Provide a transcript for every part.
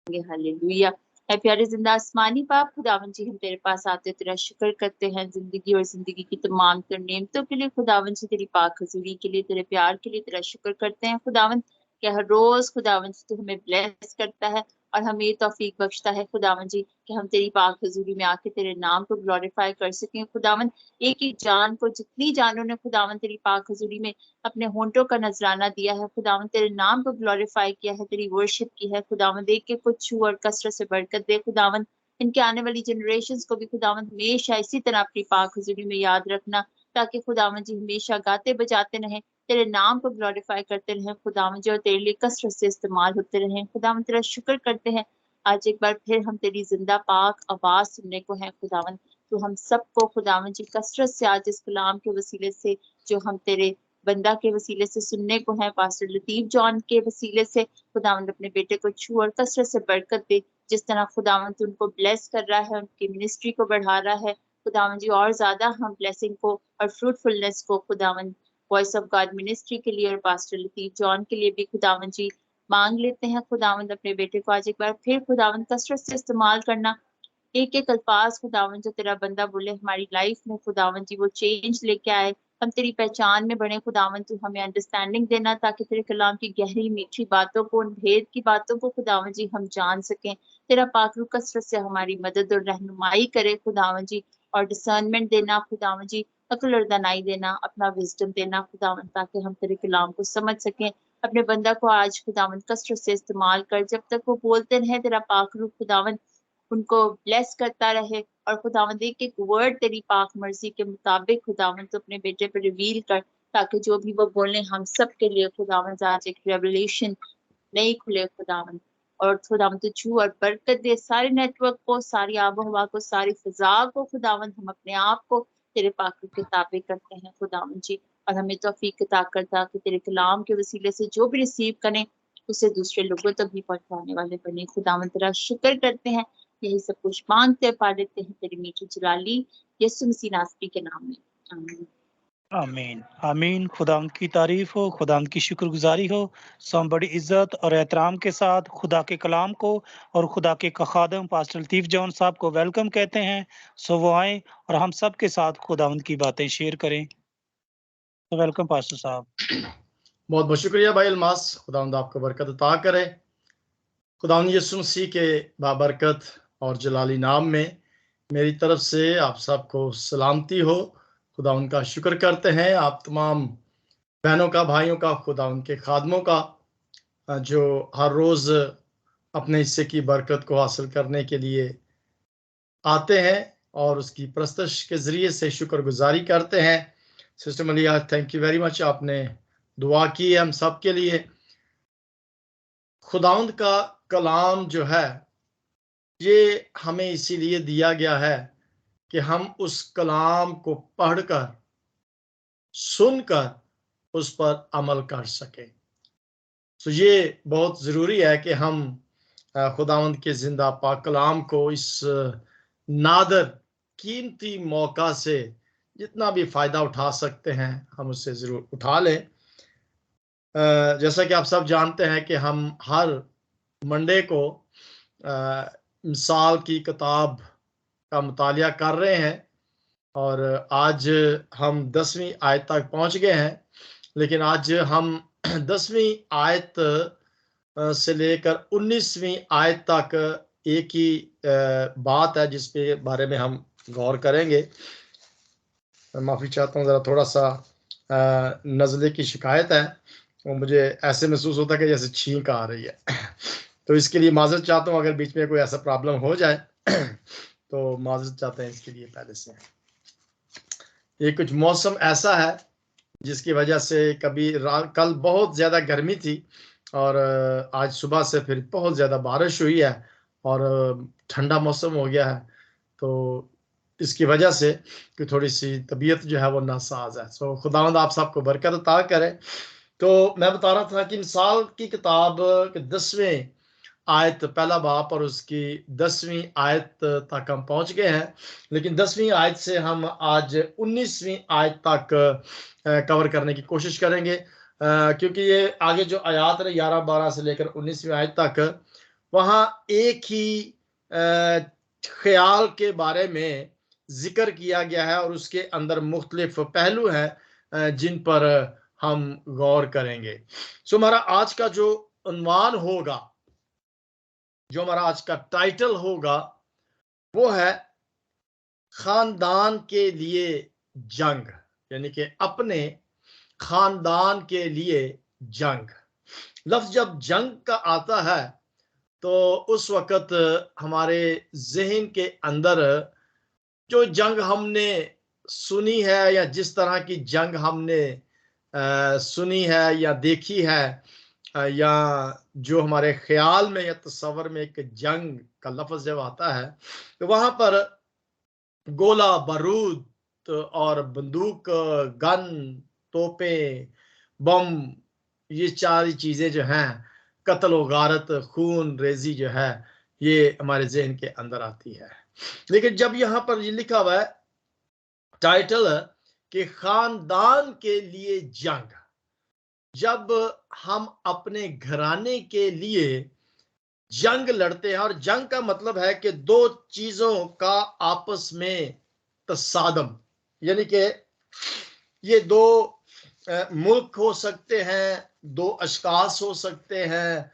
Hallelujah. ऐ प्यारे जिंदा आसमानी बाप खुदावन जी, हम तेरे पास आते तेरा शुक्र करते हैं जिंदगी और जिंदगी की तमाम तर नेमतों के लिए। खुदावन जी तेरी पाक हजूरी के लिए, तेरे प्यार के लिए तेरा शुक्र करते हैं खुदावन कि हर रोज खुदावन जी तू हमें ब्लेस करता है और हमें ये तौफीक बख्शता है खुदावन जी कि हम तेरी पाक हजूरी में आके तेरे नाम को ग्लोरीफाई कर सकें खुदावन। एक एक जान को, जितनी जानों ने खुदावन तेरी पाक हजूरी में अपने होंठों का नजराना दिया है खुदावन, तेरे नाम को ग्लोरीफाई किया है, तेरी वर्शिप की है खुदावन, देख के कुछ छू और कसरत से बरकत दे खुदावन। इनके आने वाली जनरेशंस को भी खुदावन हमेशा इसी तरह अपनी पाक हुजूरी में याद रखना, ताकि खुदावन जी हमेशा गाते बजाते रहें, तेरे नाम को ग्लोरीफाई करते रहें खुदावन जी, और तेरे लिए कसरत से इस्तेमाल होते रहें खुदावन। तेरा शुक्र करते हैं आज एक बार फिर हम तेरी जिंदा पाक आवाज सुनने को हैं खुदावन। तो हम सबको खुदावन जी कसरत से आज इस कलाम के वसीले से, जो हम तेरे बंदा के वसीले से सुनने को है, पास्टर लतीफ जॉन के वसीले से खुदावंद अपने बेटे को छू और कसरत से बरकत दे। जिस तरह खुदावंद उनको ब्लेस कर रहा है, उनकी मिनिस्ट्री को बढ़ा रहा है खुदावंद जी, और ज्यादा हम ब्लेसिंग को और फ्रूटफुलनेस को खुदावंद वॉइस ऑफ गॉड मिनिस्ट्री के लिए और पास्टर लतीफ जॉन के लिए भी खुदावंद जी मांग लेते हैं खुदावंद। अपने बेटे को आज एक बार फिर खुदावंद कसरत से इस्तेमाल करना, एक एक अल्फाज खुदावन जो तेरा बंदा बोले हमारी लाइफ में खुदावन जी वो चेंज लेके आए, हम तेरी पहचान में बने खुदावन। तू हमें अंडरस्टैंडिंग देना ताकि तेरे कलाम की गहरी मीठी बातों को, उन भेद की बातों को खुदावन जी हम जान सकें। तेरा पाकरू कसरत से हमारी मदद और रहनुमाई करे खुदावन जी, और डिसर्नमेंट देना खुदावन जी, अक्ल और दानाई देना, अपना विजडम देना खुदावन, ताकि हम तेरे कलाम को समझ सकें। अपने बंदा को आज खुदावन कसरत से इस्तेमाल कर, जब तक वो बोलते रहे तेरा पाकरू खुदावन उनको ब्लेस करता रहे, और खुदावंद एक एक वर्ड तेरी पाक मर्जी के मुताबिक खुदावंद तो अपने बेटे पर रिवील कर, ताकि जो भी वो बोले हम सब के लिए खुदावंद आज एक रेवलेशन नहीं खुले खुदावंद। और खुदावंद तो छू और बरकत दे सारे नेटवर्क को, सारी आबो हवा को, सारी फिजा को खुदावंद। हम अपने आप को तेरे पाक के ताबे करते हैं खुदावंद जी, और हमें तौफीक अता करता कि तेरे कलाम के वसीले से जो भी रिसीव करें उसे दूसरे लोगों तक भी पहुंचाने वाले बने खुदावंद। तेरा शुक्र करते हैं, यही सब कुछ मांगते पा लेते हैं तेरी मीठी जलाली यीशु मसीह नासरी के नाम में, आमीन। आमीन आमीन। खुदा की तारीफ हो, खुदा की शुक्रगुजारी हो। सो हम बड़ी इज्जत और एहतराम के साथ खुदा के कलाम को और खुदा के खादम पास्टर लतीफ जॉन साहब को वेलकम कहते हैं। सो वो आए और हम सब के साथ खुदावंद की बातें शेयर करें। तो वेलकम पास्टर साहब। बहुत बहुत शुक्रिया भाई अलमास, खुदावंद आपको बरकत अता करे। खुदावंद यीशु मसीह के बाबरकत और जलाली नाम में मेरी तरफ से आप सबको सलामती हो। खुदावंद का शुक्र करते हैं आप तमाम बहनों का, भाइयों का, खुदावंद के खादमों का, जो हर रोज अपने हिस्से की बरकत को हासिल करने के लिए आते हैं और उसकी प्रस्तश के जरिए से शुक्रगुजारी करते हैं। सिस्टर मलिया, थैंक यू वेरी मच, आपने दुआ की है हम सब के लिए। खुदावंद का कलाम जो है ये हमें इसीलिए दिया गया है कि हम उस कलाम को पढ़कर, सुनकर उस पर अमल कर सकें। तो ये बहुत ज़रूरी है कि हम खुदावंद के जिंदा पाक कलाम को इस नादर कीमती मौका से जितना भी फ़ायदा उठा सकते हैं हम उससे ज़रूर उठा लें। जैसा कि आप सब जानते हैं कि हम हर मंडे को मिसाल की किताब का मुतालिया कर रहे हैं, और आज हम 10वीं आयत तक पहुंच गए हैं। लेकिन आज हम 10वीं आयत से लेकर 19वीं आयत तक एक ही बात है जिसपे बारे में हम गौर करेंगे। माफ़ी चाहता हूँ, ज़रा थोड़ा सा नज़ले की शिकायत है, वो मुझे ऐसे महसूस होता है कि जैसे छींक आ रही है तो इसके लिए माजरत चाहता हूँ अगर बीच में कोई ऐसा प्रॉब्लम हो जाए तो माजरत चाहते हैं इसके लिए पहले से। ये कुछ मौसम ऐसा है जिसकी वजह से कभी कल बहुत ज़्यादा गर्मी थी और आज सुबह से फिर बहुत ज़्यादा बारिश हुई है और ठंडा मौसम हो गया है, तो इसकी वजह से कि थोड़ी सी तबीयत जो है वो नासाज है। सो खुदावंद आप सबको बरकत अता करे। तो मैं बता रहा था कि मिसाल की किताब के 10वें आयत पहला बाप और उसकी 10वीं आयत तक हम पहुंच गए हैं, लेकिन 10वीं आयत से हम आज 19वीं आयत तक कवर करने की कोशिश करेंगे, क्योंकि ये आगे जो आयात है 11, 12 से लेकर 19वीं आयत तक, वहां एक ही ख्याल के बारे में जिक्र किया गया है और उसके अंदर मुख्तलिफ पहलू हैं जिन पर हम गौर करेंगे। सो हमारा आज का जो उन्वान होगा, जो हमारा आज का टाइटल होगा, वो है खानदान के लिए जंग, यानी कि अपने खानदान के लिए जंग। लफ्ज जब जंग का आता है तो उस वक्त हमारे जहन के अंदर जो जंग हमने सुनी है या जिस तरह की जंग हमने सुनी है या देखी है, या जो हमारे ख्याल में या तस्वर में एक जंग का लफ्ज जब आता है तो वहां पर गोला बारूद और बंदूक, गन, तोपे, बम, ये सारी चीजें जो हैं, कत्ल व गारत, खून रेजी जो है, ये हमारे जहन के अंदर आती है। लेकिन जब यहां पर ये लिखा हुआ है टाइटल कि खानदान के लिए जंग, जब हम अपने घराने के लिए जंग लड़ते हैं, और जंग का मतलब है कि दो चीजों का आपस में तसादम, यानी कि ये दो मुल्क हो सकते हैं, दो अशखास हो सकते हैं,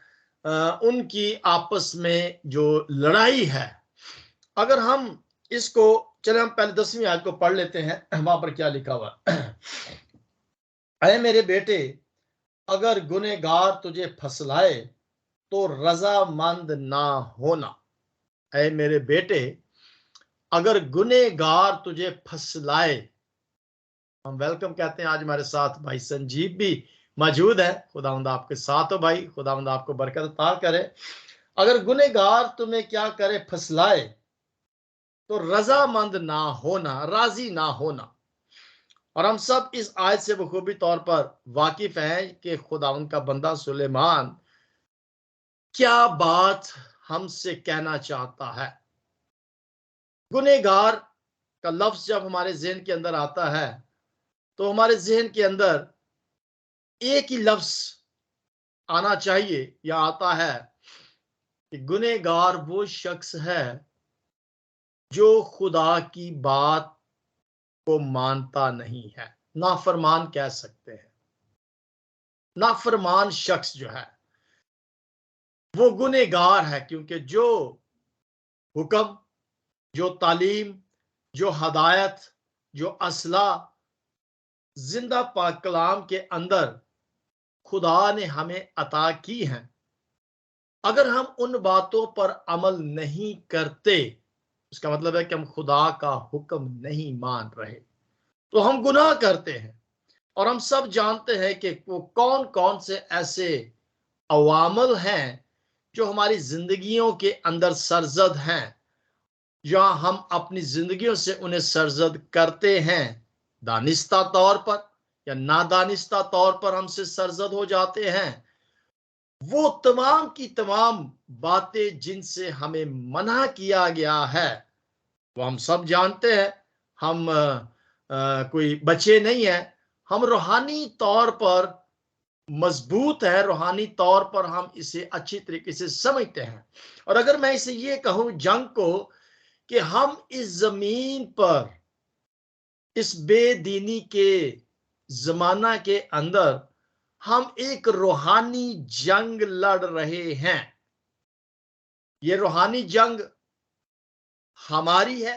उनकी आपस में जो लड़ाई है। अगर हम इसको, चले हम पहले 10वीं आयत को पढ़ लेते हैं, वहां पर क्या लिखा हुआ है। अरे मेरे बेटे, अगर गुनहगार तुझे फसलाए तो रजामंद ना होना। ऐ मेरे बेटे, अगर गुनहगार तुझे फसलाए, हम वेलकम कहते हैं। आज हमारे साथ भाई संजीव भी मौजूद है। खुदावंद आपके साथ हो भाई, खुदावंद आपको बरकत अता करे। अगर गुनहगार तुम्हें क्या करे, फसलाए, तो रजामंद ना होना, राजी ना होना। और हम सब इस आयत से बखूबी तौर पर वाकिफ हैं कि खुदावंद का बंदा सुलेमान क्या बात हमसे कहना चाहता है। गुनहगार का लफ्ज जब हमारे जहन के अंदर आता है तो हमारे जहन के अंदर एक ही लफ्ज आना चाहिए या आता है कि गुनहगार वो शख्स है जो खुदा की बात को मानता नहीं है। नाफरमान कह सकते हैं। नाफरमान शख्स जो है वो गुनहगार है, क्योंकि जो हुक्म, जो तालीम, जो हदायत, जो असला जिंदा पाक कलाम के अंदर खुदा ने हमें अता की हैं, अगर हम उन बातों पर अमल नहीं करते, इसका मतलब है कि हम खुदा का हुक्म नहीं मान रहे, तो हम गुनाह करते हैं। और हम सब जानते हैं कि वो कौन कौन से ऐसे अवामल हैं जो हमारी जिंदगियों के अंदर सरजद हैं, या हम अपनी जिंदगियों से उन्हें सरजद करते हैं, दानिस्ता तौर पर या नादानिस्ता तौर पर हमसे सरजद हो जाते हैं। वो तमाम की तमाम बातें जिनसे हमें मना किया गया है, वो हम सब जानते हैं। हम कोई बच्चे नहीं है, हम रूहानी तौर पर मजबूत है, रूहानी तौर पर हम इसे अच्छी तरीके से समझते हैं। और अगर मैं इसे ये कहूं जंग को, कि हम इस जमीन पर इस बेदीनी के जमाना के अंदर हम एक रूहानी जंग लड़ रहे हैं। ये रूहानी जंग हमारी है,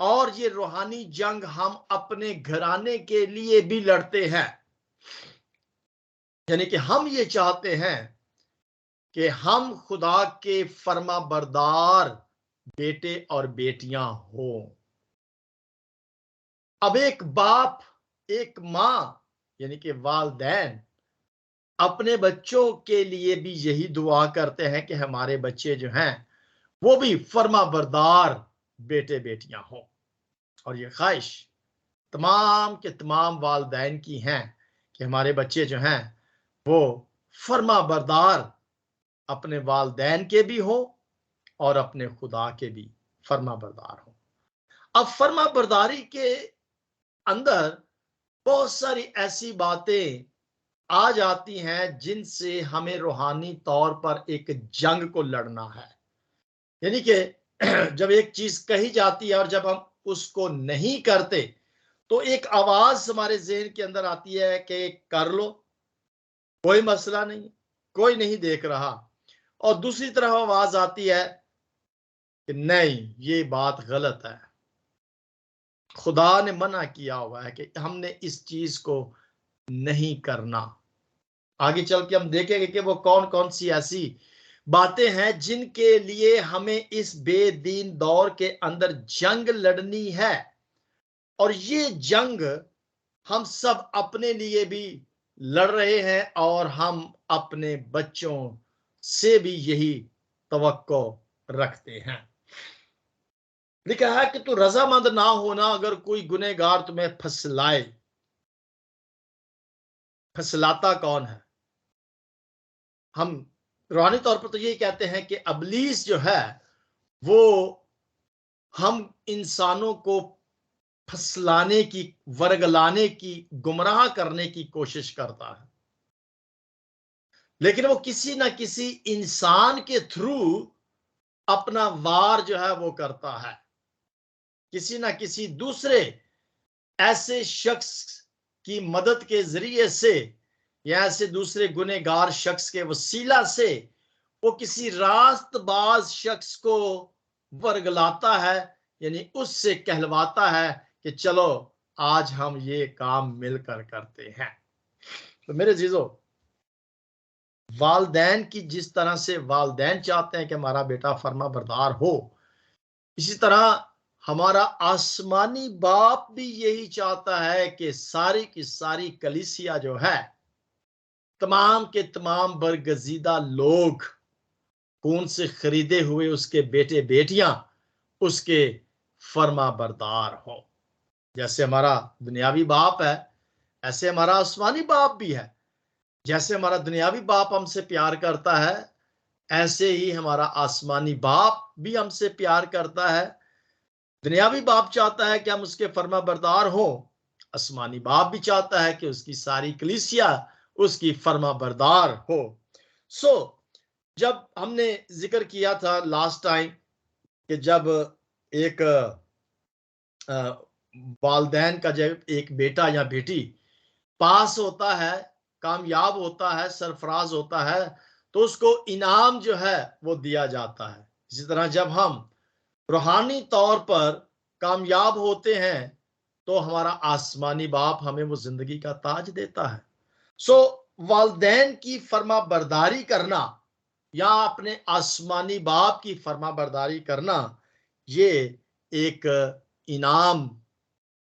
और ये रूहानी जंग हम अपने घराने के लिए भी लड़ते हैं। यानी कि हम ये चाहते हैं कि हम खुदा के फर्मा बरदार बेटे और बेटियां हों। अब एक बाप, एक मां, यानी कि वालिदैन अपने बच्चों के लिए भी यही दुआ करते हैं कि हमारे बच्चे जो हैं वो भी फर्मा बरदार बेटे बेटियां हों। और ये ख्वाहिश तमाम के तमाम वालिदैन की हैं कि हमारे बच्चे जो हैं वो फर्मा बरदार अपने वालिदैन के भी हों और अपने खुदा के भी फर्मा बरदार हों। अब फर्मा बरदारी के अंदर बहुत सारी ऐसी बातें आ जाती हैं जिनसे हमें रूहानी तौर पर एक जंग को लड़ना है। यानी कि जब एक चीज कही जाती है और जब हम उसको नहीं करते तो एक आवाज हमारे ज़हन के अंदर आती है कि कर लो, कोई मसला नहीं, कोई नहीं देख रहा। और दूसरी तरफ आवाज आती है कि नहीं, ये बात गलत है, खुदा ने मना किया हुआ है कि हमने इस चीज को नहीं करना। आगे चल के हम देखेंगे कि वो कौन कौन सी ऐसी बातें हैं जिनके लिए हमें इस बेदीन दौर के अंदर जंग लड़नी है। और ये जंग हम सब अपने लिए भी लड़ रहे हैं और हम अपने बच्चों से भी यही तवक्को रखते हैं। लिखा है कि तू रजामंद ना होना अगर कोई गुनहगार तुम्हें फसलाए। फसलाता कौन है? हम रूहानी तौर पर तो यही कहते हैं कि अबलीस जो है वो हम इंसानों को फसलाने की, वर्गलाने की, गुमराह करने की कोशिश करता है, लेकिन वो किसी ना किसी इंसान के थ्रू अपना वार जो है वो करता है। किसी ना किसी दूसरे ऐसे शख्स की मदद के जरिए से या ऐसे दूसरे गुनहगार शख्स के वसीला से वो किसी रास्तबाज शख्स को वर्गलाता है, यानी उससे कहलवाता है कि चलो आज हम ये काम मिलकर करते हैं। तो मेरे जीजो, वालदैन की जिस तरह से वालदैन चाहते हैं कि हमारा बेटा फर्मा बरदार हो, इसी तरह हमारा आसमानी बाप भी यही चाहता है कि सारी की सारी कलीसिया जो है, तमाम के तमाम बरगजीदा लोग, खून से खरीदे हुए उसके बेटे बेटियां उसके फर्मा बरदार हो। जैसे हमारा दुनियावी बाप है ऐसे हमारा आसमानी बाप भी है। जैसे हमारा दुनियावी बाप हमसे प्यार करता है ऐसे ही हमारा आसमानी बाप भी हमसे प्यार करता है। दुनियावी बाप चाहता है कि हम उसके फर्मा बरदार हो, आसमानी बाप भी चाहता है कि उसकी सारी कलीसिया उसकी फर्मा बरदार हो। जब हमने जिक्र किया था लास्ट टाइम कि जब एक वालदैन का जब एक बेटा या बेटी पास होता है, कामयाब होता है, सरफराज होता है, तो उसको इनाम जो है वो दिया जाता है। इसी तरह जब हम रूहानी तौर पर कामयाब होते हैं तो हमारा आसमानी बाप हमें वो जिंदगी का ताज देता है। वालदैन की फर्मा बरदारी करना या अपने आसमानी बाप की फर्मा बरदारी करना, ये एक इनाम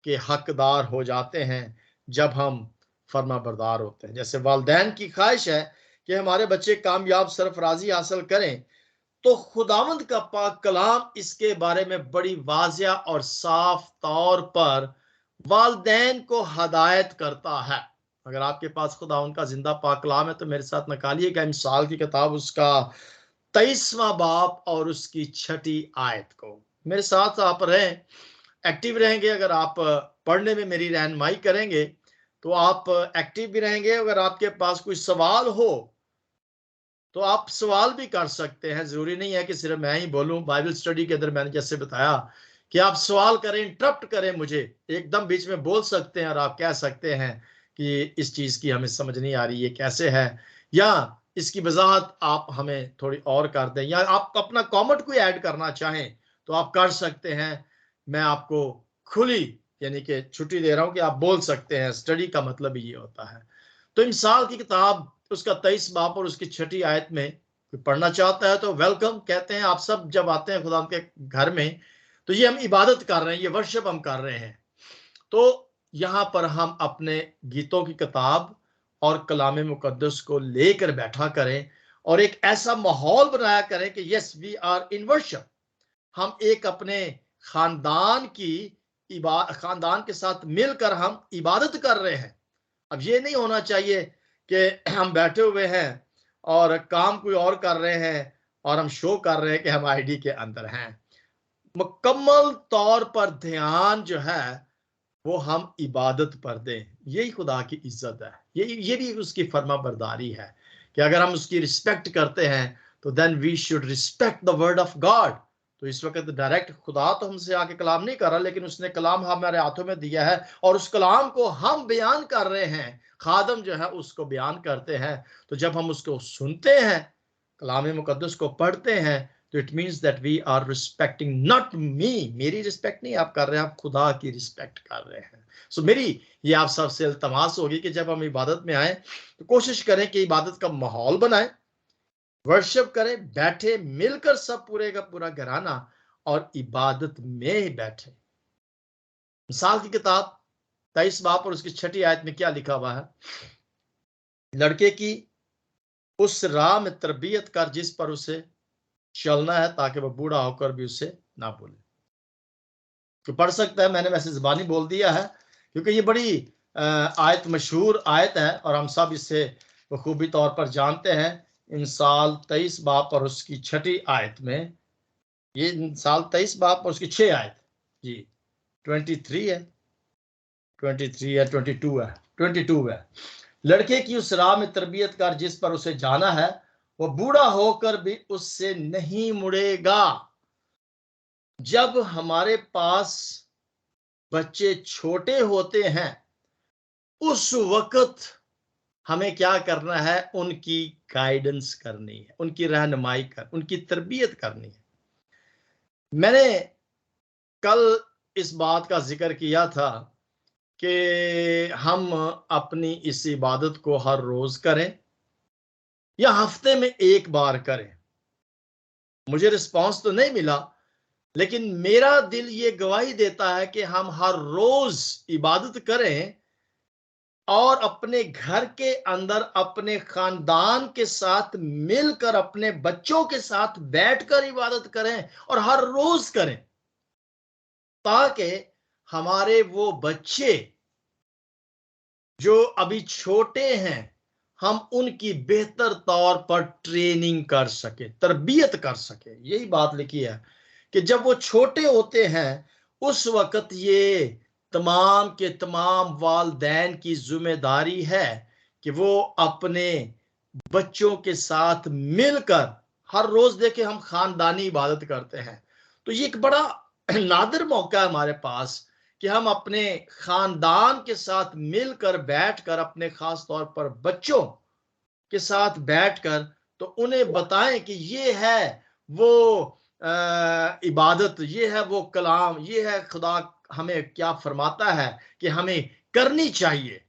के हकदार हो जाते हैं जब हम फर्मा बरदार होते हैं। जैसे वालदैन की ख्वाहिश है कि हमारे बच्चे कामयाब सरफराजी हासिल करें, तो खुदावंद का पाक कलाम इसके बारे में बड़ी वाजिया और साफ तौर पर वालदैन को हदायत करता है। अगर आपके पास खुदावंद का जिंदा पाक कलाम है तो मेरे साथ निकालिएगा मिसाल की किताब उसका 23वां बाब और उसकी 6ठी आयत को। मेरे साथ आप रहें, एक्टिव रहेंगे। अगर आप पढ़ने में मेरी रहनुमाई करेंगे तो आप एक्टिव भी रहेंगे। अगर आपके पास कोई सवाल हो तो आप सवाल भी कर सकते हैं। जरूरी नहीं है कि सिर्फ मैं ही बोलूं। बाइबल स्टडी के अंदर मैंने जैसे बताया कि आप सवाल करें, इंटरप्ट करें, मुझे एकदम बीच में बोल सकते हैं और आप कह सकते हैं कि इस चीज की हमें समझ नहीं आ रही, ये कैसे है, या इसकी वजाहत आप हमें थोड़ी और कर दें, या आप अपना कमेंट कोई ऐड करना चाहें तो आप कर सकते हैं। मैं आपको खुली यानी कि छुट्टी दे रहा हूं कि आप बोल सकते हैं। स्टडी का मतलब ये होता है। तो इंसाल की किताब उसका 23 बाब और उसकी 6ठी आयत में कोई पढ़ना चाहता है तो वेलकम कहते हैं। आप सब जब आते हैं खुदा के घर में तो ये हम इबादत कर रहे हैं, ये वर्शिप हम कर रहे हैं। तो यहाँ पर हम अपने गीतों की किताब और कलाम मुकद्दस को लेकर बैठा करें और एक ऐसा माहौल बनाया करें कि yes we are in worship. हम एक अपने खानदान के साथ मिलकर हम इबादत कर रहे हैं। अब ये नहीं होना चाहिए कि हम बैठे हुए हैं और काम कोई और कर रहे हैं और हम शो कर रहे हैं कि हम आईडी के अंदर हैं। मुकम्मल तौर पर ध्यान जो है वो हम इबादत पर दें। यही खुदा की इज्जत है, ये भी उसकी फर्मा बरदारी है कि अगर हम उसकी रिस्पेक्ट करते हैं तो then we should respect the word of God. तो इस वक्त डायरेक्ट खुदा तो हमसे आके कलाम नहीं कर रहा, लेकिन उसने कलाम हमारे हाथों में दिया है और उस कलाम को हम बयान कर रहे हैं, खादम जो है उसको बयान करते हैं। तो जब हम उसको सुनते हैं, कलाम मुकद्दस को पढ़ते हैं, तो it means that we are respecting not me, मेरी रिस्पेक्ट नहीं आप कर रहे हैं, आप खुदा की रिस्पेक्ट कर रहे हैं। सो मेरी ये आप सबसे इल्तमास होगी कि जब हम इबादत में आए तो कोशिश करें कि इबादत का माहौल बनाएं, वर्शिप करें, बैठे मिलकर सब पूरे का पूरा घराना और इबादत में ही बैठे। मिसाल की किताब 23 बाब और उसकी 6 आयत में क्या लिखा हुआ है? लड़के की उस राह में तरबियत कर जिस पर उसे चलना है, ताकि वह बूढ़ा होकर भी उसे ना भूले। तो पढ़ सकता है, मैंने वैसे ज़बानी बोल दिया है क्योंकि ये बड़ी आयत मशहूर आयत है और हम सब इससे बखूबी तौर पर जानते हैं। इंसाल 23 बाब और उसकी 6 आयत में, ये इंसाल 23 बाब और उसकी 6 आयत जी 23 है, 23 है, 22 है, 22 है। लड़के की उस राह में तरबियत कर जिस पर उसे जाना है, वह बूढ़ा होकर भी उससे नहीं मुड़ेगा। जब हमारे पास बच्चे छोटे होते हैं उस वक्त हमें क्या करना है? उनकी गाइडेंस करनी है, उनकी रहनुमाई उनकी तरबियत करनी है। मैंने कल इस बात का जिक्र किया था कि हम अपनी इस इबादत को हर रोज करें या हफ्ते में एक बार करें। मुझे रिस्पांस तो नहीं मिला, लेकिन मेरा दिल ये गवाही देता है कि हम हर रोज इबादत करें और अपने घर के अंदर अपने खानदान के साथ मिलकर अपने बच्चों के साथ बैठकर इबादत करें और हर रोज करें, ताकि हमारे वो बच्चे जो अभी छोटे हैं हम उनकी बेहतर तौर पर ट्रेनिंग कर सके, तरबियत कर सके। यही बात लिखी है कि जब वो छोटे होते हैं उस वक्त ये तमाम के तमाम वालिदैन की जिम्मेदारी है कि वो अपने बच्चों के साथ मिलकर हर रोज देखे हम खानदानी इबादत करते हैं। तो ये एक बड़ा नादिर मौका है हमारे पास कि हम अपने खानदान के साथ मिलकर बैठकर, अपने खास तौर पर बच्चों के साथ बैठकर, तो उन्हें बताएं कि ये है वो इबादत, ये है वो कलाम, ये है खुदा हमें क्या फरमाता है कि हमें करनी चाहिए।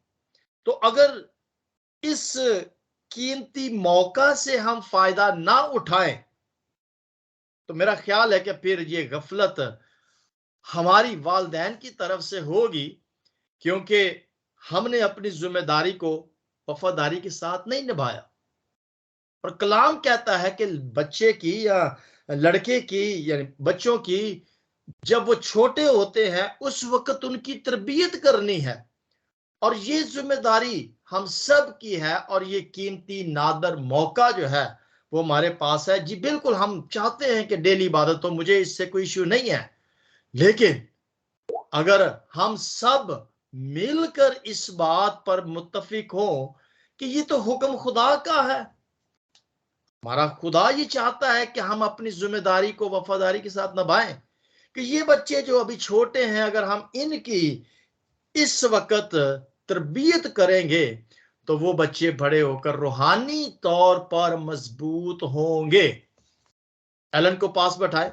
तो अगर इस कीमती मौका से हम फायदा ना उठाएं तो मेरा ख्याल है कि फिर ये गफलत हमारी वालिदैन की तरफ से होगी, क्योंकि हमने अपनी जिम्मेदारी को वफादारी के साथ नहीं निभाया। और कलाम कहता है कि बच्चे की या लड़के की या बच्चों की जब वो छोटे होते हैं उस वक्त उनकी तरबियत करनी है, और ये जिम्मेदारी हम सब की है। और ये कीमती नादर मौका जो है वो हमारे पास है। जी बिल्कुल, हम चाहते हैं कि डेली इबादत हो, मुझे इससे कोई इश्यू नहीं है, लेकिन अगर हम सब मिलकर इस बात पर मुत्तफिक हो कि ये तो हुक्म खुदा का है, हमारा खुदा ये चाहता है कि हम अपनी जिम्मेदारी को वफादारी के साथ निभाएं, कि ये बच्चे जो अभी छोटे हैं अगर हम इनकी इस वक्त तरबियत करेंगे तो वो बच्चे बड़े होकर रूहानी तौर पर मजबूत होंगे। एलन को पास बैठाए,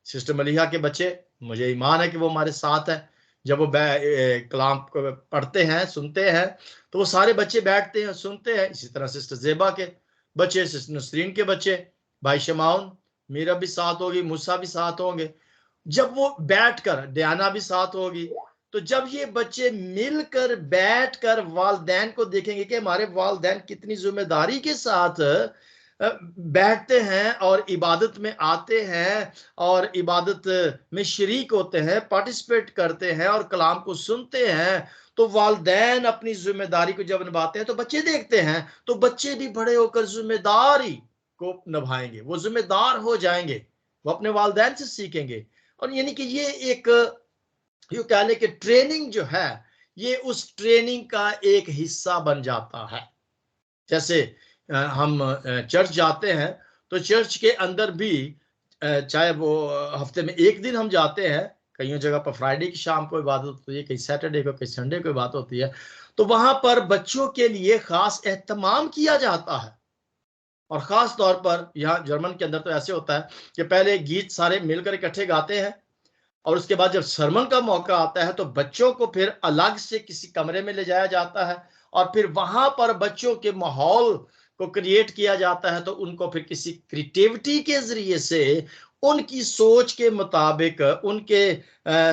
सिस्टर मलिहा के बच्चे, मुझे ईमान है कि वो हमारे साथ है। जब वो कलाम पढ़ते हैं, सुनते हैं, तो वो सारे बच्चे बैठते हैं, सुनते हैं। इसी तरह सिस्टर जेबा के बच्चे, सिस्टर नसरीन के बच्चे, भाई शमाउन, मीरा भी साथ होगी, मूसा भी साथ होंगे। जब वो बैठकर, डियाना भी साथ होगी, तो जब ये बच्चे मिलकर बैठकर वालिदैन को देखेंगे कि हमारे वालिदैन कितनी जिम्मेदारी के साथ बैठते हैं और इबादत में आते हैं और इबादत में शरीक होते हैं, पार्टिसिपेट करते हैं और कलाम को सुनते हैं, तो वालिदैन अपनी जिम्मेदारी को जब निभाते हैं तो बच्चे देखते हैं, तो बच्चे भी बड़े होकर जिम्मेदारी को निभाएंगे, वो जिम्मेदार हो जाएंगे, वो अपने वालिदैन से सीखेंगे। और यानी कि ये एक, यूं कह लें कि ट्रेनिंग जो है ये उस ट्रेनिंग का एक हिस्सा बन जाता है। जैसे हम चर्च जाते हैं तो चर्च के अंदर भी चाहे वो हफ्ते में एक दिन हम जाते हैं, कई जगह पर फ्राइडे की शाम को इबादत होती है, कहीं सैटरडे को, कहीं संडे को इबादत होती है, तो वहां पर बच्चों के लिए खास एहतमाम किया जाता है। और खास तौर पर यहाँ जर्मन के अंदर तो ऐसे होता है कि पहले गीत सारे मिलकर इकट्ठे गाते हैं और उसके बाद जब सरमन का मौका आता है तो बच्चों को फिर अलग से किसी कमरे में ले जाया जाता है और फिर वहां पर बच्चों के माहौल को क्रिएट किया जाता है। तो उनको फिर किसी क्रिएटिविटी के जरिए से उनकी सोच के मुताबिक, उनके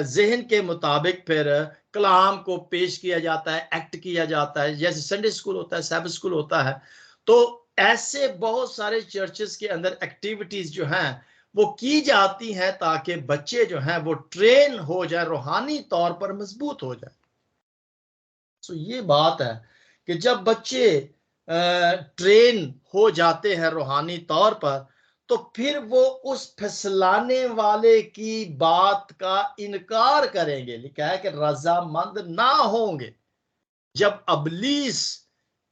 जहन के मुताबिक फिर कलाम को पेश किया जाता है, एक्ट किया जाता है। जैसे संडे स्कूल होता है, सैबथ स्कूल होता है, तो ऐसे बहुत सारे चर्चेस के अंदर एक्टिविटीज जो हैं वो की जाती हैं ताकि बच्चे जो हैं वो ट्रेन हो जाए, रूहानी तौर पर मजबूत हो जाए। तो ये बात है कि जब बच्चे ट्रेन हो जाते हैं रूहानी तौर पर, तो फिर वो उस फिसलाने वाले की बात का इनकार करेंगे। लिखा है कि रजामंद ना होंगे। जब अबलीस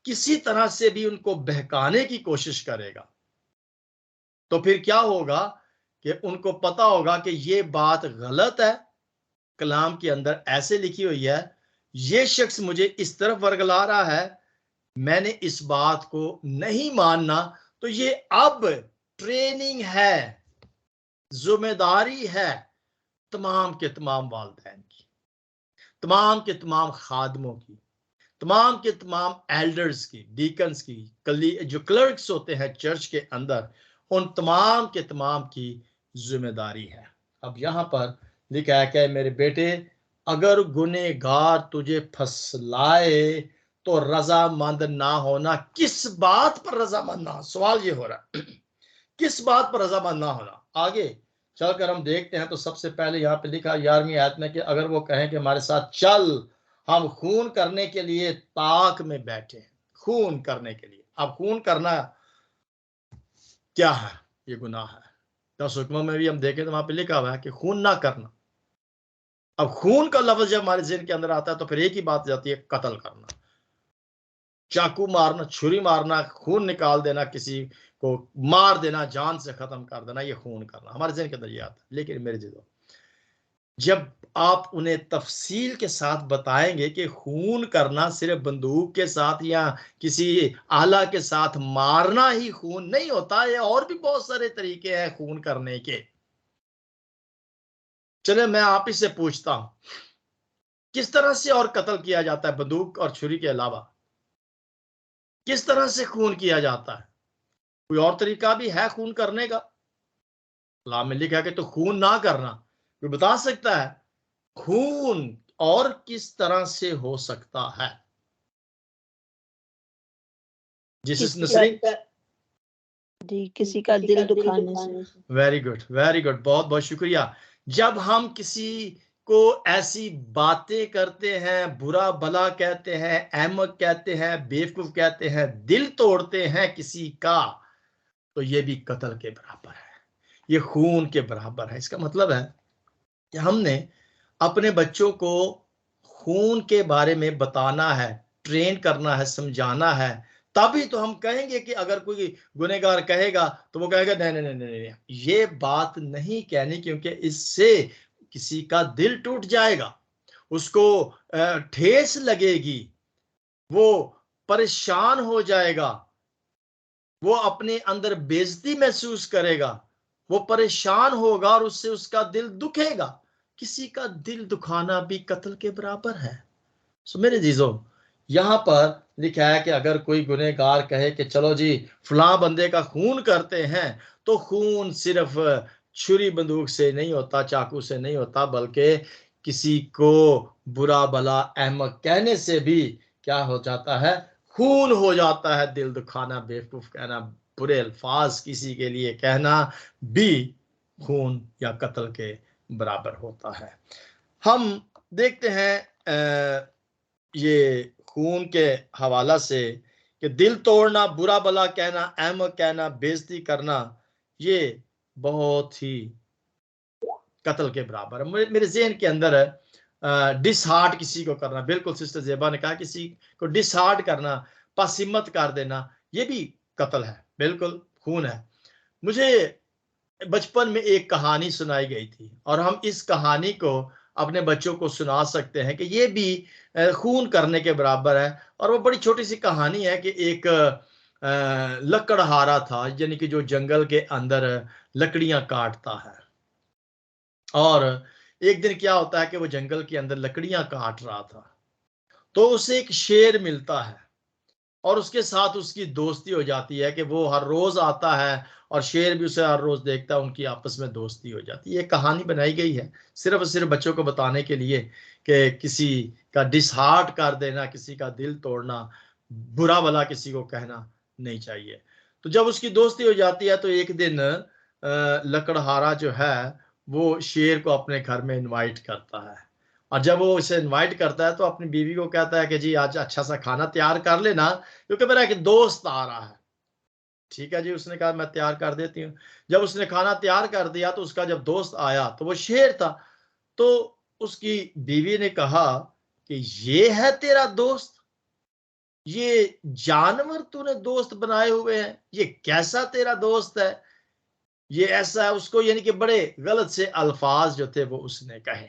किसी तरह से भी उनको बहकाने की कोशिश करेगा तो फिर क्या होगा कि उनको पता होगा कि ये बात गलत है, कलाम के अंदर ऐसे लिखी हुई है, ये शख्स मुझे इस तरफ वर्गला रहा है, मैंने इस बात को नहीं मानना। तो ये अब ट्रेनिंग है, जिम्मेदारी है तमाम के तमाम वालिदैन की, तमाम के तमाम खादमों की, तमाम के तमाम एल्डर्स की, डीकन्स की, जो क्लर्क्स होते हैं चर्च के अंदर, उन तमाम के तमाम की जिम्मेदारी है। अब यहां पर लिखा है कि मेरे बेटे, अगर गुनहगार तुझे फसलाए तो रजामंद ना होना। किस बात पर रजामंद ना हो? सवाल ये हो रहा है किस बात पर रजामंद ना होना। आगे चलकर हम देखते हैं तो सबसे पहले यहाँ पे लिखा 11वीं आयत में कि अगर वो कहें कि हमारे साथ चल, हम खून करने के लिए ताक में बैठे हैं। खून करने के लिए, अब खून करना क्या है? ये गुनाह है। 10 हुक्मों में भी हम देखें तो वहां पे लिखा हुआ है कि खून ना करना। अब खून का लफ्ज जब हमारे ज़हन के अंदर आता है तो फिर एक ही बात जाती है, कत्ल करना, चाकू मारना, छुरी मारना, खून निकाल देना, किसी को मार देना, जान से खत्म कर देना, ये खून करना हमारे ज़हन के अंदर ये आता है। लेकिन मेरे जीजो, जब आप उन्हें तफसील के साथ बताएंगे कि खून करना सिर्फ बंदूक के साथ या किसी आला के साथ मारना ही खून नहीं होता, ये और भी बहुत सारे तरीके हैं खून करने के। चले मैं आप ही से पूछता हूं, किस तरह से और कत्ल किया जाता है बंदूक और छुरी के अलावा? किस तरह से खून किया जाता है? कोई और तरीका भी है खून करने का? कलाम में लिखा है कि तो खून ना करना। कोई बता सकता है खून और किस तरह से हो सकता है? जिस नसरीन, जी, किसी का दिल दुखाने से। वेरी गुड, वेरी गुड, बहुत बहुत शुक्रिया। जब हम किसी को ऐसी बातें करते हैं, बुरा भला कहते हैं, अहमक कहते हैं, बेवकूफ कहते हैं, दिल तोड़ते हैं किसी का, तो ये भी कत्ल के बराबर है, ये खून के बराबर है। इसका मतलब है कि हमने अपने बच्चों को खून के बारे में बताना है, ट्रेन करना है, समझाना है। तभी तो हम कहेंगे कि अगर कोई गुनहगार कहेगा तो वो कहेगा नहीं नहीं नहीं नहीं, ये बात नहीं कहनी, क्योंकि इससे किसी का दिल टूट जाएगा, उसको ठेस लगेगी, वो परेशान हो जाएगा, वो अपने अंदर बेइज्जती महसूस करेगा, वो परेशान होगा और उससे उसका दिल दुखेगा। किसी का दिल दुखाना भी कत्ल के बराबर है। सो मेरे जीजों, यहां पर लिखा है कि अगर कोई गुनहगार कहे कि चलो जी फलां बंदे का खून करते हैं, तो खून सिर्फ छुरी बंदूक से नहीं होता, चाकू से नहीं होता, बल्कि किसी को बुरा भला अहमक कहने से भी क्या हो जाता है? खून हो जाता है। दिल दुखाना, बेवकूफ कहना, बुरे अल्फाज किसी के लिए कहना भी खून या कत्ल के बराबर होता है। हम देखते हैं ये खून के हवाला से कि दिल तोड़ना, बुरा भला कहना, अहमक कहना, बेइज्जती करना, ये बहुत ही कत्ल के बराबर है। मेरे ज़हन के अंदर डिसहार्ट किसी को करना, बिल्कुल सिस्टर जेबा ने कहा, किसी को डिसहार्ट करना, पसिमत कर देना, ये भी कत्ल है, बिल्कुल खून है। मुझे बचपन में एक कहानी सुनाई गई थी और हम इस कहानी को अपने बच्चों को सुना सकते हैं कि ये भी खून करने के बराबर है। और वो बड़ी छोटी सी कहानी है कि एक लकड़हारा था, यानी कि जो जंगल के अंदर लकड़ियां काटता है। और एक दिन क्या होता है कि वो जंगल के अंदर लकड़ियां काट रहा था, तो उसे एक शेर मिलता है और उसके साथ उसकी दोस्ती हो जाती है कि वो हर रोज आता है और शेर भी उसे हर रोज देखता है, उनकी आपस में दोस्ती हो जाती है। ये कहानी बनाई गई है सिर्फ और सिर्फ बच्चों को बताने के लिए कि किसी का डिसहार्ट कर देना, किसी का दिल तोड़ना, बुरा भला किसी को कहना नहीं चाहिए। तो जब उसकी दोस्ती हो जाती है तो एक दिन लकड़हारा जो है वो शेर को अपने घर में इनवाइट करता है। और जब वो इसे इनवाइट करता है तो अपनी बीवी को कहता है कि जी आज अच्छा सा खाना तैयार कर लेना, क्योंकि मेरा एक दोस्त आ रहा है। ठीक है जी, उसने कहा मैं तैयार कर देती हूँ। जब उसने खाना तैयार कर दिया तो उसका जब दोस्त आया तो वो शेर था। तो उसकी बीवी ने कहा कि ये है तेरा दोस्त, ये जानवर तूने दोस्त बनाए हुए हैं, ये कैसा तेरा दोस्त है, ये ऐसा है। उसको यानी कि बड़े गलत से अल्फाज जो थे वो उसने कहे।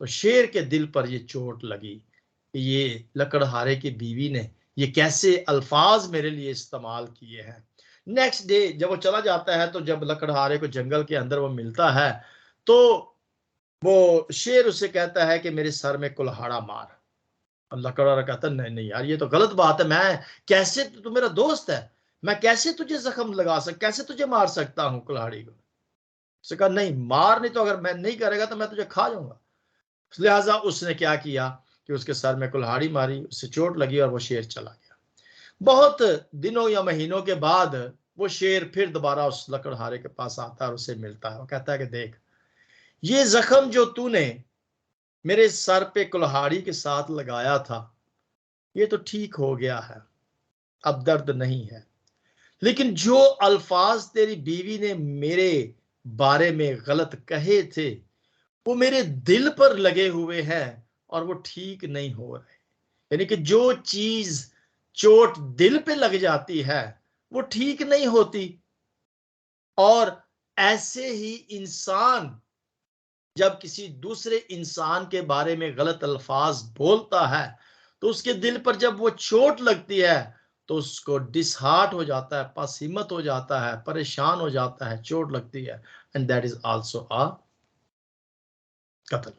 तो शेर के दिल पर ये चोट लगी कि ये लकड़हारे की बीवी ने ये कैसे अल्फाज मेरे लिए इस्तेमाल किए हैं। नेक्स्ट डे जब वो चला जाता है तो जब लकड़हारे को जंगल के अंदर वो मिलता है तो वो शेर उससे कहता है कि मेरे सर में कुल्हाड़ा मार। और लकड़हारा कहता है नहीं नहीं यार, ये तो गलत बात है, मैं कैसे, तू मेरा दोस्त है, मैं कैसे तुझे जख्म लगा कैसे तुझे मार सकता हूं कुल्हाड़ी को। उसने कहा नहीं मार, नहीं तो अगर मैं नहीं करेगा तो मैं तुझे खा जाऊंगा। लिहाजा उसने क्या किया कि उसके सर में कुल्हाड़ी मारी, उससे चोट लगी और वो शेर चला गया। बहुत दिनों या महीनों के बाद वो शेर फिर दोबारा उस लकड़हारे के पास आता है और उसे मिलता है। वो कहता है कि देख, ये जख्म जो तूने मेरे सर पे कुल्हाड़ी के साथ लगाया था ये तो ठीक हो गया है, अब दर्द नहीं है, लेकिन जो अल्फाज तेरी बीवी ने मेरे बारे में गलत कहे थे वो मेरे दिल पर लगे हुए हैं और वो ठीक नहीं हो रहे। यानी कि जो चीज चोट दिल पे लग जाती है वो ठीक नहीं होती। और ऐसे ही इंसान जब किसी दूसरे इंसान के बारे में गलत अल्फाज बोलता है तो उसके दिल पर जब वो चोट लगती है तो उसको डिसहार्ट हो जाता है, पसीमत हो जाता है, परेशान हो जाता है, चोट लगती है, and that is also a कत्ल,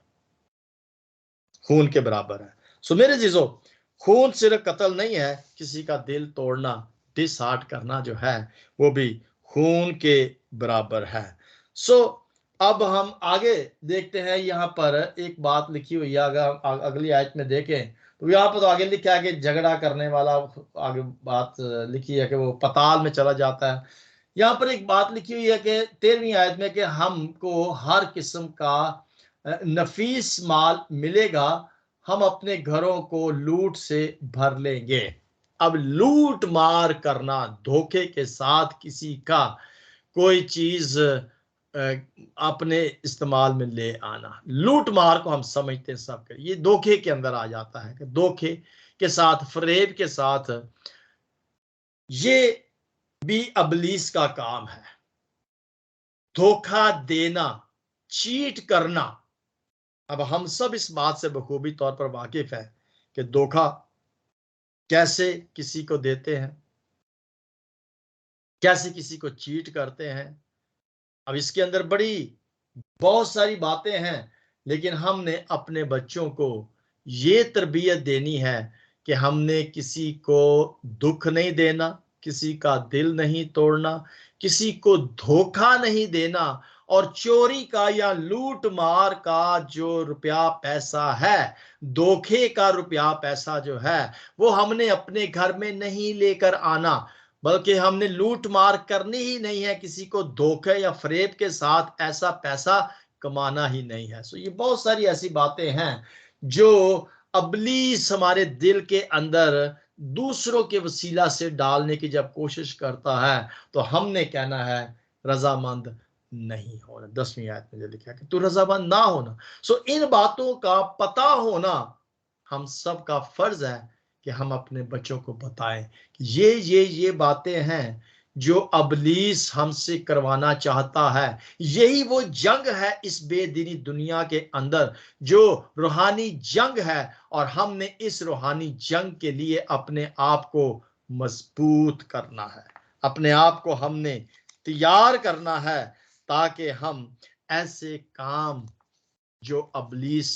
खून के बराबर है। सो मेरे जीजो, खून सिर्फ कत्ल नहीं है, किसी का दिल तोड़ना, डिसहार्ट करना जो है वो भी खून के बराबर है। सो अब हम आगे देखते हैं। यहाँ पर एक बात लिखी हुई है, अगर अगली आयत में देखें तो यहाँ पर तो आगे लिखा है कि झगड़ा करने वाला, आगे बात लिखी है कि वो पताल में चला जाता है। यहाँ पर एक बात लिखी हुई है कि 13वीं आयत में कि हमको हर किस्म का नफीस माल मिलेगा, हम अपने घरों को लूट से भर लेंगे। अब लूट मार करना, धोखे के साथ किसी का कोई चीज अपने इस्तेमाल में ले आना, लूट मार को हम समझते हैं सब, ये धोखे के अंदर आ जाता है कि धोखे के साथ, फरेब के साथ, ये भी अबलीस का काम है। धोखा देना, चीट करना। अब हम सब इस बात से बखूबी तौर पर वाकिफ हैं कि धोखा कैसे किसी को देते हैं, कैसे किसी को चीट करते हैं। अब इसके अंदर बहुत सारी बातें हैं, लेकिन हमने अपने बच्चों को ये तरबियत देनी है कि हमने किसी को दुख नहीं देना, किसी का दिल नहीं तोड़ना, किसी को धोखा नहीं देना, और चोरी का या लूट मार का जो रुपया पैसा है, धोखे का रुपया पैसा जो है, वो हमने अपने घर में नहीं लेकर आना, बल्कि हमने लूट मार करनी ही नहीं है, किसी को धोखे या फरेब के साथ ऐसा पैसा कमाना ही नहीं है। सो ये बहुत सारी ऐसी बातें हैं जो अबलीस हमारे दिल के अंदर दूसरों के वसीला से डालने की जब कोशिश करता है तो हमने कहना है रजामंद नहीं होना। 10वीं आयत में जो लिखा है कि तू रजामंद ना होना। सो इन बातों का पता होना हम सब का फर्ज है कि हम अपने बच्चों को बताएं कि ये बातें हैं जो अबलीस हमसे करवाना चाहता है। यही वो जंग है इस बेदीनी दुनिया के अंदर, जो रूहानी जंग है, और हमने इस रूहानी जंग के लिए अपने आप को मजबूत करना है, अपने आप को हमने तैयार करना है, ताकि हम ऐसे काम जो अबलीस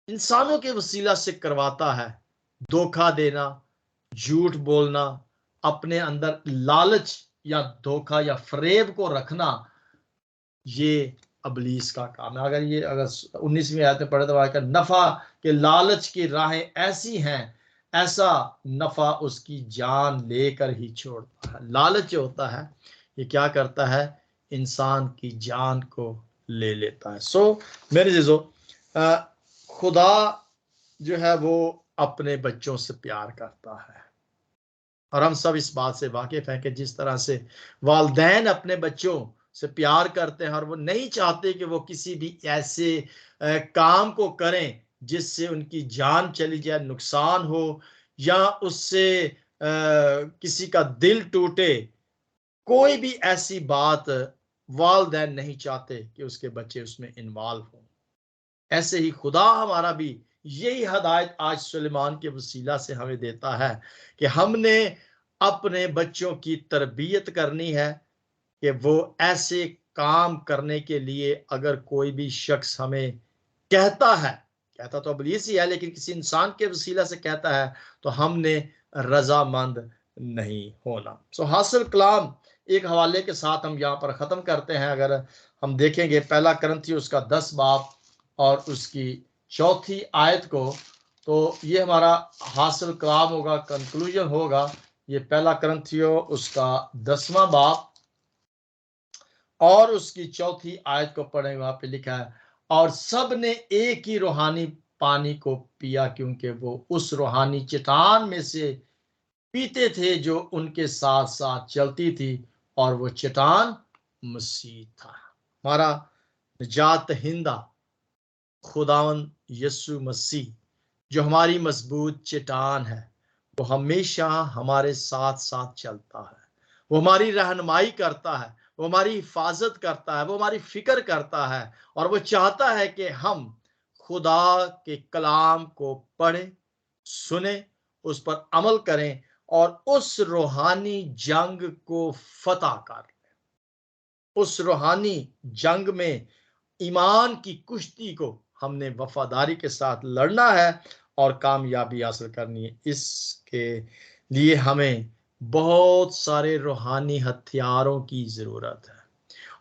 इंसानों के वसीला से करवाता है, धोखा देना, झूठ बोलना, अपने अंदर लालच या धोखा या फरेब को रखना, ये अबलीस का काम है। अगर 19वीं आयत में पढ़े तो आकर नफा के लालच की राहें ऐसी हैं, ऐसा नफा उसकी जान लेकर ही छोड़ता है। लालच जो होता है ये क्या करता है, इंसान की जान को ले लेता है। सो मेरे जीजो, खुदा जो है वो अपने बच्चों से प्यार करता है, और हम सब इस बात से वाकिफ हैं कि जिस तरह से वालिदैन अपने बच्चों से प्यार करते हैं और वो नहीं चाहते कि वो किसी भी ऐसे काम को करें जिससे उनकी जान चली जाए, नुकसान हो, या उससे किसी का दिल टूटे, कोई भी ऐसी बात वालिदैन नहीं चाहते कि उसके बच्चे उसमें इन्वॉल्व हो। ऐसे ही खुदा हमारा भी यही हदायत आज सुलेमान के वसीला से हमें देता है कि हमने अपने बच्चों की तरबियत करनी है कि वो ऐसे काम करने के लिए, अगर कोई भी शख्स हमें कहता तो इब्लीस ही है, लेकिन किसी इंसान के वसीला से कहता है, तो हमने रजामंद नहीं होना। सो हासिल कलाम एक हवाले के साथ हम यहाँ पर ख़त्म करते हैं। अगर हम देखेंगे पहला करंथियों उसका 10 बाब और उसकी 4थी आयत को, तो ये हमारा हासिल कलाम होगा, कंक्लूजन होगा। ये पहला करंथियों उसका 10वां बाब और उसकी 4थी आयत को पढ़ेंगे। वहां पे लिखा है, और सब ने एक ही रूहानी पानी को पिया, क्योंकि वो उस रूहानी चट्टान में से पीते थे जो उनके साथ साथ चलती थी, और वो चट्टान मसीह था। हमारा निजात हिंदा खुदावन यीशु मसीह, जो हमारी मजबूत चट्टान है, वो हमेशा हमारे साथ साथ चलता है, वो हमारी रहनुमाई करता है, वो हमारी हिफाजत करता है, वो हमारी फिक्र करता है, और वो चाहता है कि हम खुदा के कलाम को पढ़ें, सुने, उस पर अमल करें, और उस रूहानी जंग को फतह कर लें। उस रूहानी जंग में ईमान की कुश्ती को हमने वफादारी के साथ लड़ना है और कामयाबी हासिल करनी है। इसके लिए हमें बहुत सारे रूहानी हथियारों की जरूरत है,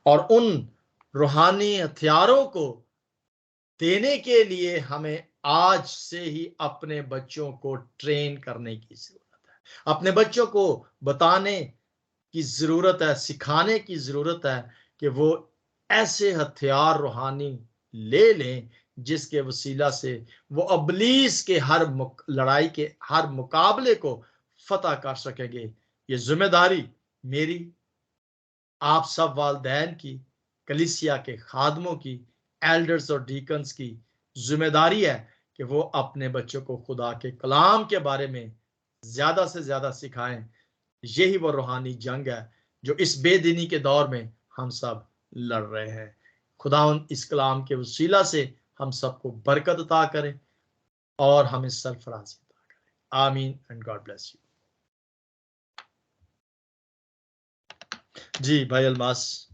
और उन रूहानी हथियारों को देने के लिए हमें आज से ही अपने बच्चों को ट्रेन करने की जरूरत है, अपने बच्चों को बताने की जरूरत है, सिखाने की जरूरत है कि वो ऐसे हथियार रूहानी ले लें जिसके वसीला से वो अबलीस के हर लड़ाई के हर मुकाबले को फतह कर सकेंगे। ये जिम्मेदारी मेरी, आप सब वालिदैन की, कलीसिया के खादमों की, एल्डर्स और डीकन्स की जिम्मेदारी है कि वो अपने बच्चों को खुदा के कलाम के बारे में ज्यादा से ज्यादा सिखाएं। यही वो रूहानी जंग है जो इस बेदीनी के दौर में हम सब लड़ रहे हैं। खुदावंद इस कलाम के वसीला से हम सबको बरकत अता करे और हमें सरफराजी अता करे। आमीन एंड गॉड ब्लेस यू। जी भाई अलमास।